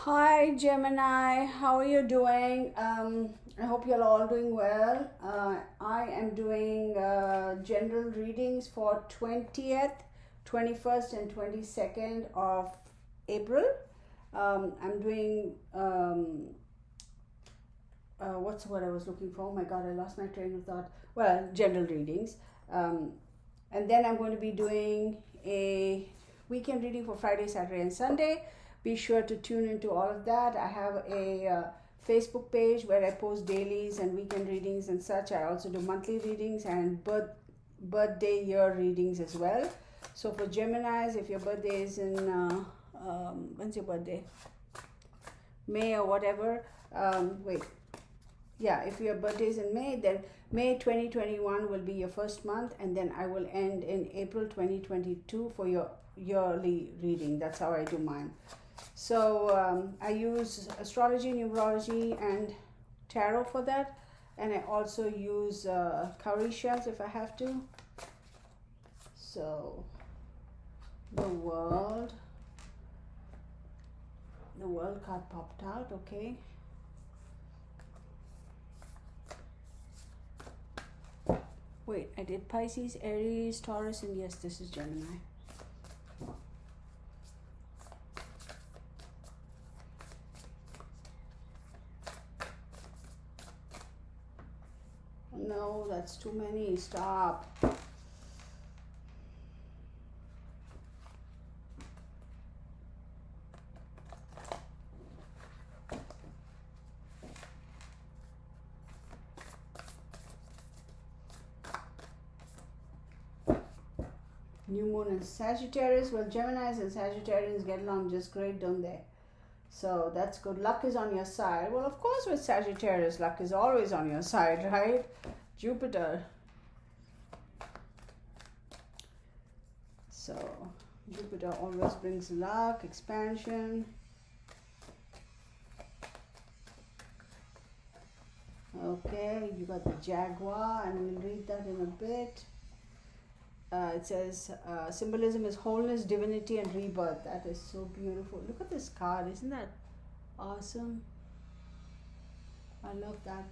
Hi Gemini, how are you doing? I hope you're all doing well. I am doing general readings for 20th, 21st, and 22nd of April. I'm doing what's what I was looking for? Oh my god, I lost my train of thought. Well, general readings. Um, and then I'm going to be doing a weekend reading for Friday, Saturday, and Sunday. Be sure to tune into all of that. I have a Facebook page where I post dailies and weekend readings and such. I also do monthly readings and birthday year readings as well. So for Geminis, if your birthday is in when's your birthday? May or whatever. Wait, yeah, if your birthday is in May, then May 2021 will be your first month, and then I will end in April 2022 for your yearly reading. That's how I do mine. So I use astrology, numerology, and tarot for that, and I also use cowrie shells if I have to. So the world card popped out. Okay. Wait, I did Pisces, Aries, Taurus, and yes, this is Gemini. No, that's too many. Stop. New moon in Sagittarius. Well, Geminis and Sagittarians get along just great, don't they? So that's good. Luck is on your side. Well, of course, with Sagittarius, luck is always on your side, right? Jupiter. So Jupiter always brings luck, expansion. Okay, you got the Jaguar, and we'll read that in a bit. It says symbolism is wholeness, divinity, and rebirth. That is so beautiful. Look at this card. Isn't that awesome? I love that.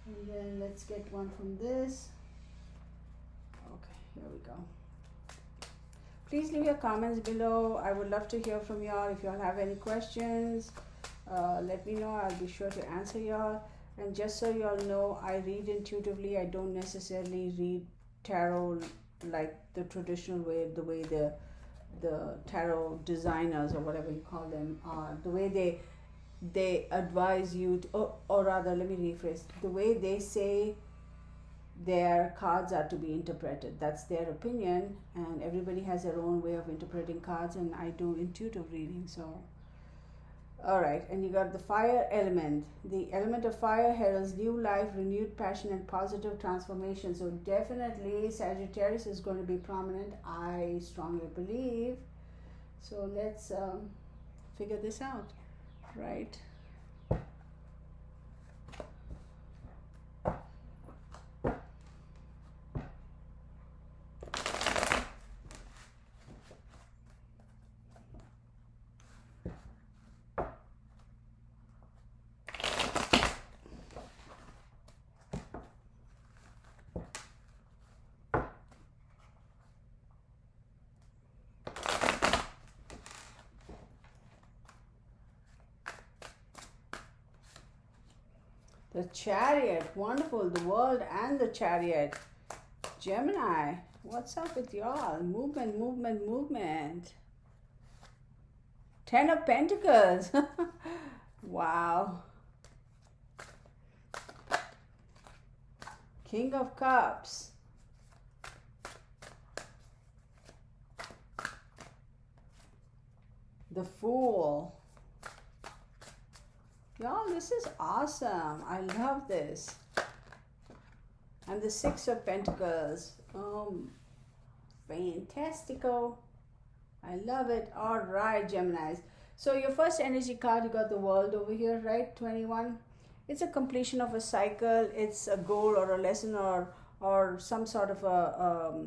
And then let's get one from this. Okay, here we go. Please leave your comments below. I would love to hear from y'all. If y'all have any questions, let me know. I'll be sure to answer y'all. And just so y'all know, I read intuitively. I don't necessarily read tarot like the traditional way, the way the tarot designers or whatever you call them are, the way they advise you to, or rather, let me rephrase, the way they say their cards are to be interpreted. That's their opinion, and everybody has their own way of interpreting cards, and I do intuitive reading. So all right, and you got the fire element. The element of fire heralds new life, renewed passion, and positive transformation. So definitely Sagittarius is going to be prominent, I strongly believe. So let's figure this out, right? The Chariot, wonderful. The World and the Chariot. Gemini, what's up with y'all? Movement, movement, movement. 10 of Pentacles. Wow. King of Cups. The Fool. Y'all, this is awesome. I love this. And the Six of Pentacles. Fantastico. I love it. All right, Geminis. So your first energy card, you got the World over here, right? 21. It's a completion of a cycle. It's a goal or a lesson or some sort of a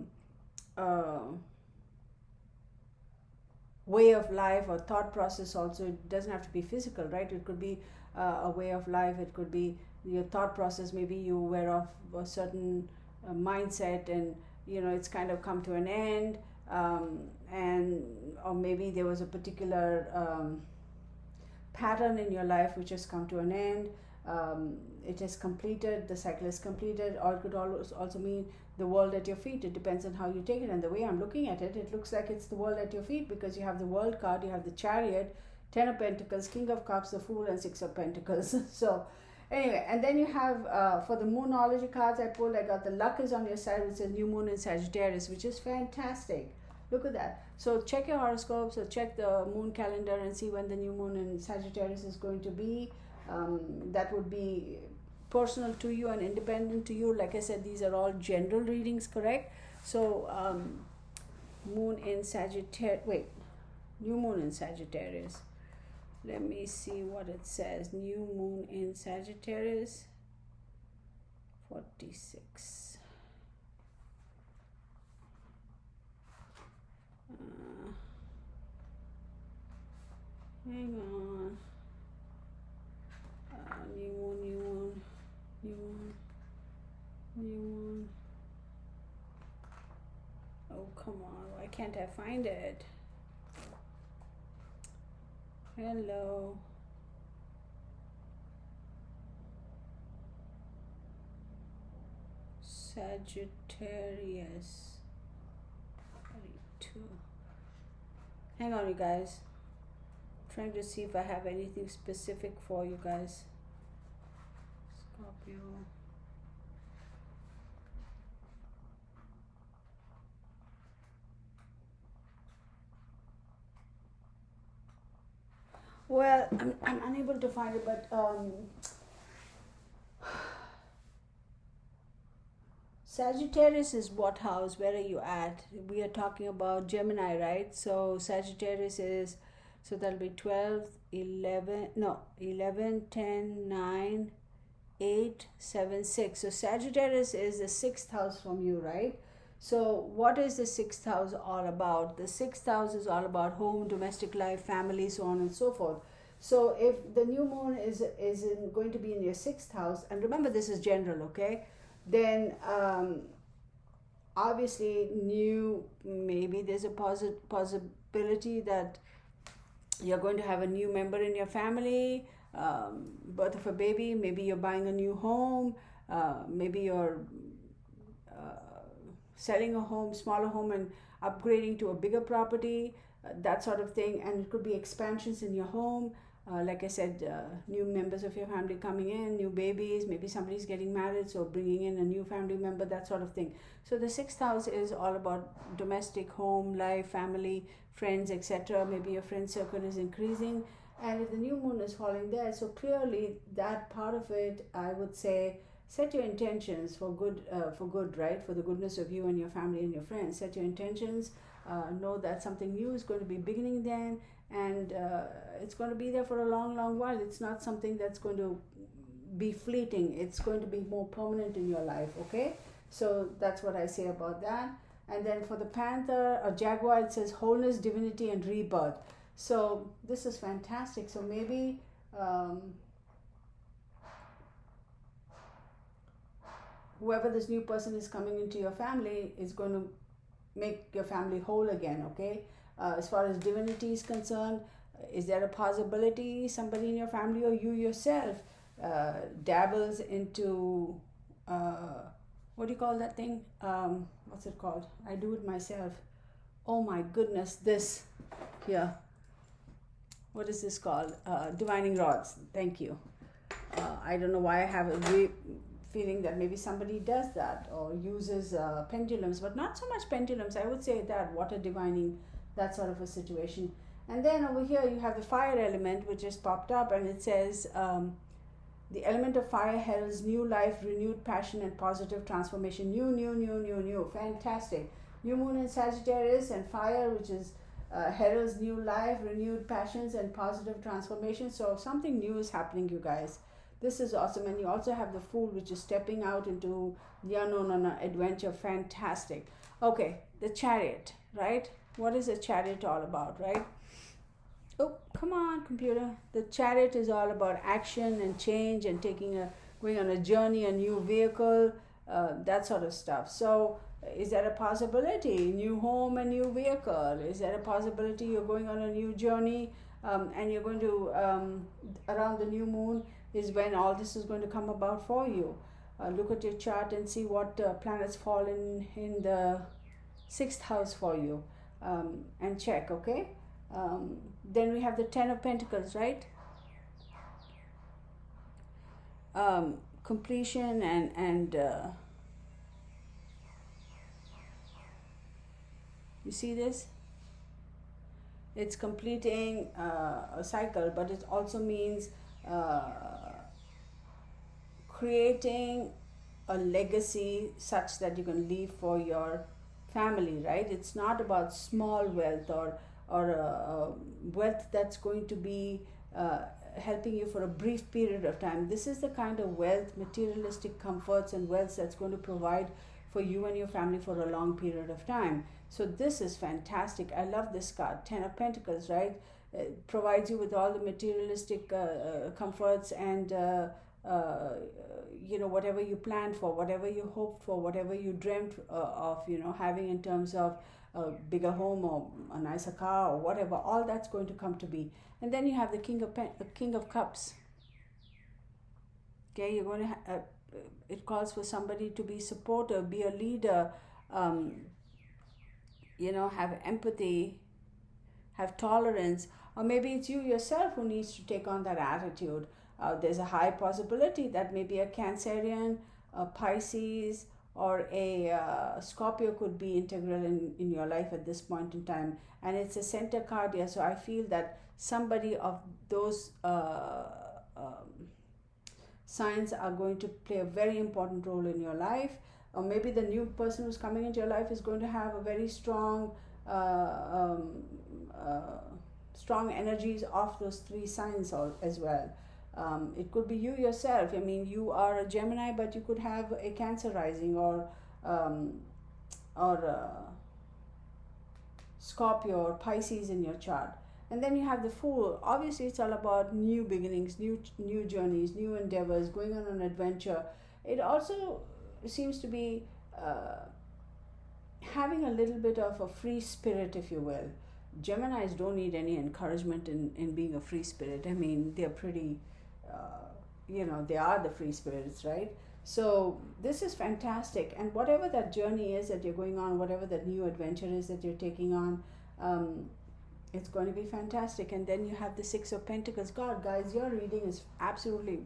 way of life or thought process also. It doesn't have to be physical, right? It could be a way of life. It could be your thought process. Maybe you were of a certain mindset, and it's kind of come to an end, and or maybe there was a particular pattern in your life which has come to an end. It is completed, the cycle is completed. Or it could also mean the world at your feet. It depends on how you take it. And the way I'm looking at it, it looks like it's the world at your feet, because you have the World card, you have the Chariot, 10 of Pentacles, King of Cups, the Fool, and 6 of Pentacles. So anyway, and then you have for the Moonology cards I pulled, I got the Luck is on your side, which says new moon in Sagittarius, which is fantastic. Look at that. So check your horoscopes, or check the moon calendar and see when the new moon in Sagittarius is going to be. That would be personal to you and independent to you. Like I said, these are all general readings, correct? So moon in Sagittarius, wait, new moon in Sagittarius. Let me see what it says. New moon in Sagittarius, 46. Hang on. New moon, new moon, new moon, new moon. Oh, come on. Why can't I find it? Hello. Sagittarius. 42. Hang on, you guys. Trying to see if I have anything specific for you guys. Scorpio. Well, I'm unable to find it, but Sagittarius is what house? Where are you at? We are talking about Gemini, right? So Sagittarius is, so that'll be 12, 11, no, 11, 10, 9, 8, 7, 6. So Sagittarius is the 6th house from you, right? So what is the 6th house all about? The 6th house is all about home, domestic life, family, so on and so forth. So if the new moon is going to be in your 6th house, and remember this is general, okay? Then obviously maybe there's a possibility that you're going to have a new member in your family, birth of a baby, maybe you're buying a new home, maybe you're selling a home, smaller home, and upgrading to a bigger property, that sort of thing. And it could be expansions in your home. Like I said, new members of your family coming in, new babies, maybe somebody's getting married, so bringing in a new family member, that sort of thing. So the 6th house is all about domestic, home, life, family, friends, etc. Maybe your friend circle is increasing, and if the new moon is falling there, so clearly that part of it, I would say, set your intentions for good, right? For the goodness of you and your family and your friends. Set your intentions. Know that something new is going to be beginning then, and it's going to be there for a long, long while. It's not something that's going to be fleeting. It's going to be more permanent in your life, okay? So that's what I say about that. And then for the Panther or Jaguar, it says wholeness, divinity, and rebirth. So this is fantastic. So maybe whoever this new person is coming into your family is going to make your family whole again, okay? As far as divinity is concerned, is there a possibility somebody in your family or you yourself dabbles into, what do you call that thing? What's it called? I do it myself. Oh my goodness, this here. What is this called? Divining rods. Thank you. I don't know why I have a feeling that maybe somebody does that or uses pendulums, but not so much pendulums. I would say that water divining, that sort of a situation. And then over here you have the fire element, which just popped up, and it says the element of fire heralds new life, renewed passion, and positive transformation. New. Fantastic. New moon in Sagittarius, and fire, which is heralds new life, renewed passions, and positive transformation. So something new is happening, you guys. This is awesome. And you also have the Fool, which is stepping out into the unknown on an adventure. Fantastic. Okay, the Chariot, right? What is a chariot all about, right? Oh, come on, computer. The Chariot is all about action and change and going on a journey, a new vehicle, that sort of stuff. So, is there a possibility? New home, a new vehicle. Is there a possibility you're going on a new journey, and you're going to around the new moon is when all this is going to come about for you. Look at your chart and see what planets fall in the sixth house for you, and check. Okay. Then we have the Ten of Pentacles, right? Completion and you see this? It's completing a cycle, but it also means creating a legacy such that you can leave for your family, right? It's not about small wealth or wealth that's going to be helping you for a brief period of time. This is the kind of wealth, materialistic comforts and wealth that's going to provide for you and your family for a long period of time. So this is fantastic. I love this card, Ten of Pentacles, right? It provides you with all the materialistic comforts and whatever you planned for, whatever you hoped for, whatever you dreamt of, having in terms of a bigger home or a nicer car or whatever. All that's going to come to be. And then you have the King of Cups. Okay, you're going to it calls for somebody to be supportive, be a leader, have empathy, have tolerance, or maybe it's you yourself who needs to take on that attitude. There's a high possibility that maybe a Cancerian, a Pisces, or a Scorpio could be integral in your life at this point in time. And it's a center card here, so I feel that somebody of those signs are going to play a very important role in your life. Or maybe the new person who's coming into your life is going to have a very strong strong energies of those three signs as well. It could be you yourself. I mean, you are a Gemini, but you could have a Cancer rising or Scorpio or Pisces in your chart. And then you have the Fool. Obviously, it's all about new beginnings, new journeys, new endeavors, going on an adventure. It also seems to be having a little bit of a free spirit, if you will. Geminis don't need any encouragement in being a free spirit. I mean, they're pretty, they are the free spirits, right? So this is fantastic. And whatever that journey is that you're going on, whatever that new adventure is that you're taking on, it's going to be fantastic. And then you have the Six of Pentacles. God, guys, your reading is absolutely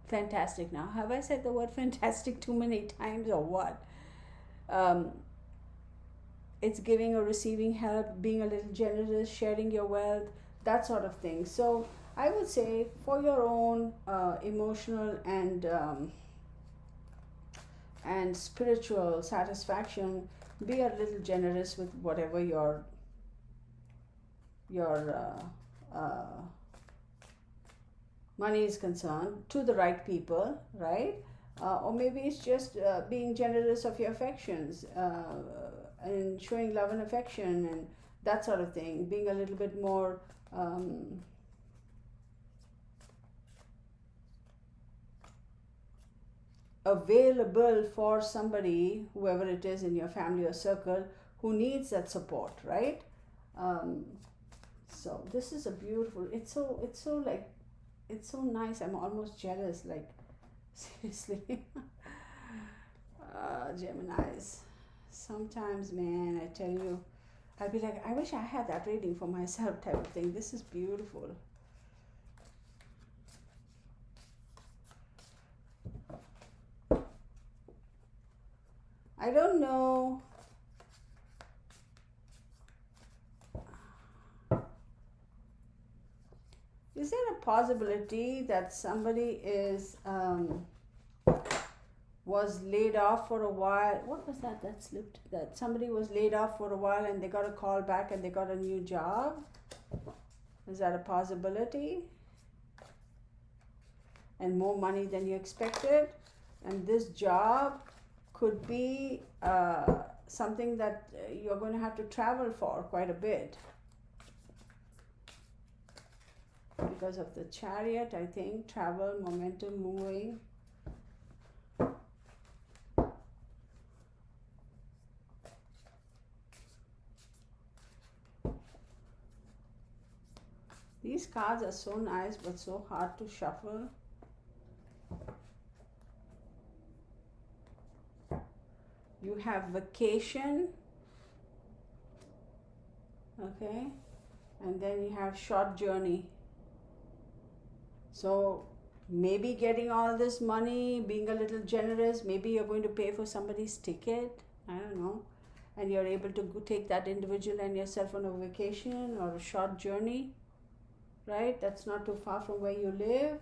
fantastic. Now, have I said the word fantastic too many times or what? It's giving or receiving help, being a little generous, sharing your wealth, that sort of thing. So I would say for your own emotional and spiritual satisfaction, be a little generous with whatever your money is concerned, to the right people, right? Or maybe it's just being generous of your affections and showing love and affection and that sort of thing, being a little bit more available for somebody, whoever it is in your family or circle, who needs that support, right? So this is a beautiful, it's so nice. I'm almost jealous, like, seriously. Geminis, sometimes, man, I tell you, I'll be like, I wish I had that reading for myself, type of thing. This is beautiful. I don't know. Is there a possibility that somebody was laid off for a while? What was that slipped? That somebody was laid off for a while and they got a call back and they got a new job? Is that a possibility? And more money than you expected? And this job could be something that you're going to have to travel for quite a bit. because of the Chariot, I think. Travel, momentum, moving. These cards are so nice but so hard to shuffle. You have vacation, okay, and then you have short journey. So maybe getting all this money, being a little generous, maybe you're going to pay for somebody's ticket, I don't know, and you're able to go take that individual and yourself on a vacation or a short journey, right? That's not too far from where you live.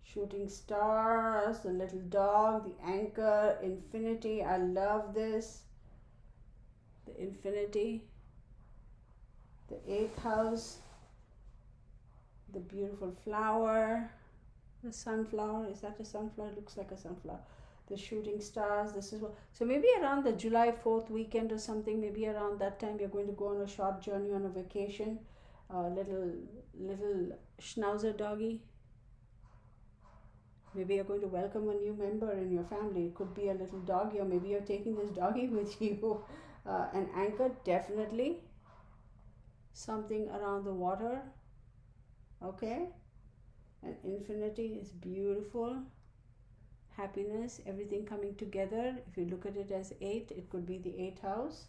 Shooting stars, the little dog, the anchor, infinity. I love this. The infinity. The 8th house. The beautiful flower. The sunflower. Is that a sunflower? It looks like a sunflower. The shooting stars. This is what. So maybe around the July 4th weekend or something. Maybe around that time you're going to go on a short journey on a vacation. Little schnauzer doggy. Maybe you're going to welcome a new member in your family. It could be a little doggy, or maybe you're taking this doggy with you. An anchor, definitely. Something around the water. Okay. And infinity is beautiful. Happiness, everything coming together. If you look at it as 8, it could be the 8th house.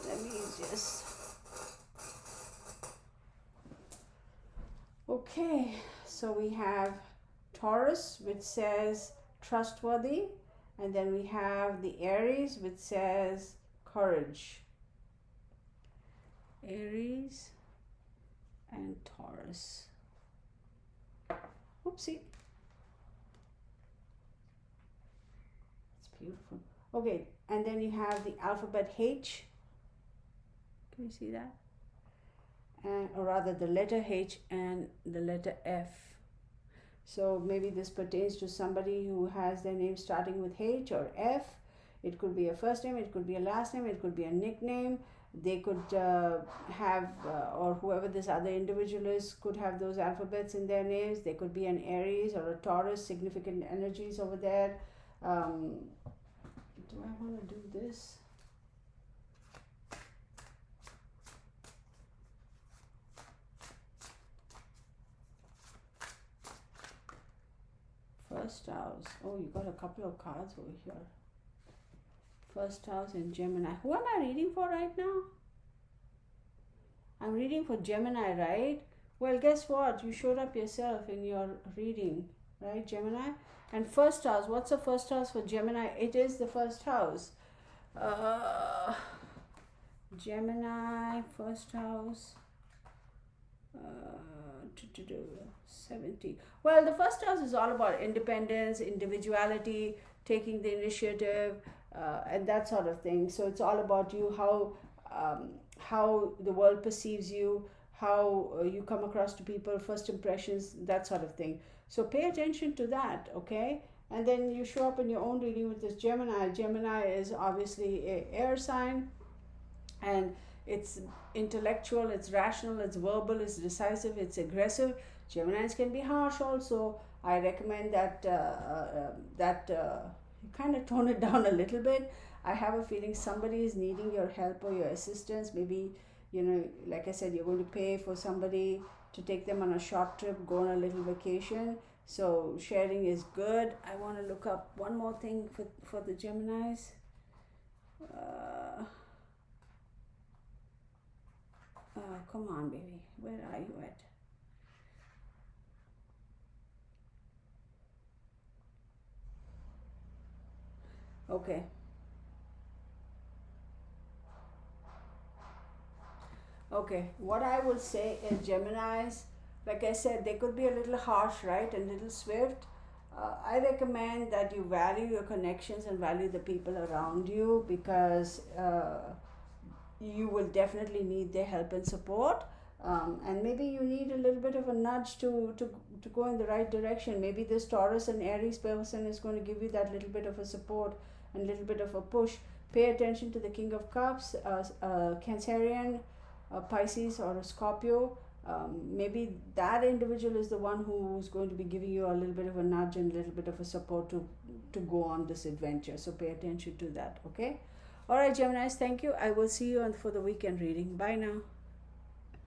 Let me just... Okay, so we have Taurus, which says trustworthy, and then we have the Aries, which says courage. Aries and Taurus. Oopsie. It's beautiful. Okay, and then you have the alphabet H. Can you see that? Or rather the letter H and the letter F. So maybe this pertains to somebody who has their name starting with H or F. It could be a first name, it could be a last name, it could be a nickname. They could have, or whoever this other individual is, could have those alphabets in their names. They could be an Aries or a Taurus, significant energies over there. Do I want to do this? First house. Oh, you got a couple of cards over here. First house in Gemini. Who am I reading for right now? I'm reading for Gemini, right? Well, guess what? You showed up yourself in your reading, right, Gemini? And first house. What's the first house for Gemini? It is the first house. Gemini, first house. 70. Well, the first house is all about independence, individuality, taking the initiative, and that sort of thing. So it's all about you, how the world perceives you, how you come across to people, first impressions, that sort of thing. So pay attention to that, okay? And then you show up in your own reading with this Gemini. Gemini is obviously an air sign, and it's intellectual, it's rational, it's verbal, it's decisive, it's aggressive. Geminis can be harsh also. I recommend that you kind of tone it down a little bit. I have a feeling somebody is needing your help or your assistance. Maybe, like I said, you're going to pay for somebody to take them on a short trip, go on a little vacation. So sharing is good. I want to look up one more thing for the Geminis. Come on, baby. Where are you at? Okay. Okay. What I would say is Geminis, like I said, they could be a little harsh, right? And a little swift. I recommend that you value your connections and value the people around you, because you will definitely need their help and support. And maybe you need a little bit of a nudge to go in the right direction. Maybe this Taurus and Aries person is going to give you that little bit of a support and a little bit of a push. Pay attention to the King of Cups, Cancerian, Pisces, or a Scorpio. Maybe that individual is the one who's going to be giving you a little bit of a nudge and a little bit of a support to go on this adventure. So pay attention to that, okay? All right, Geminis, thank you. I will see you for the weekend reading. Bye now.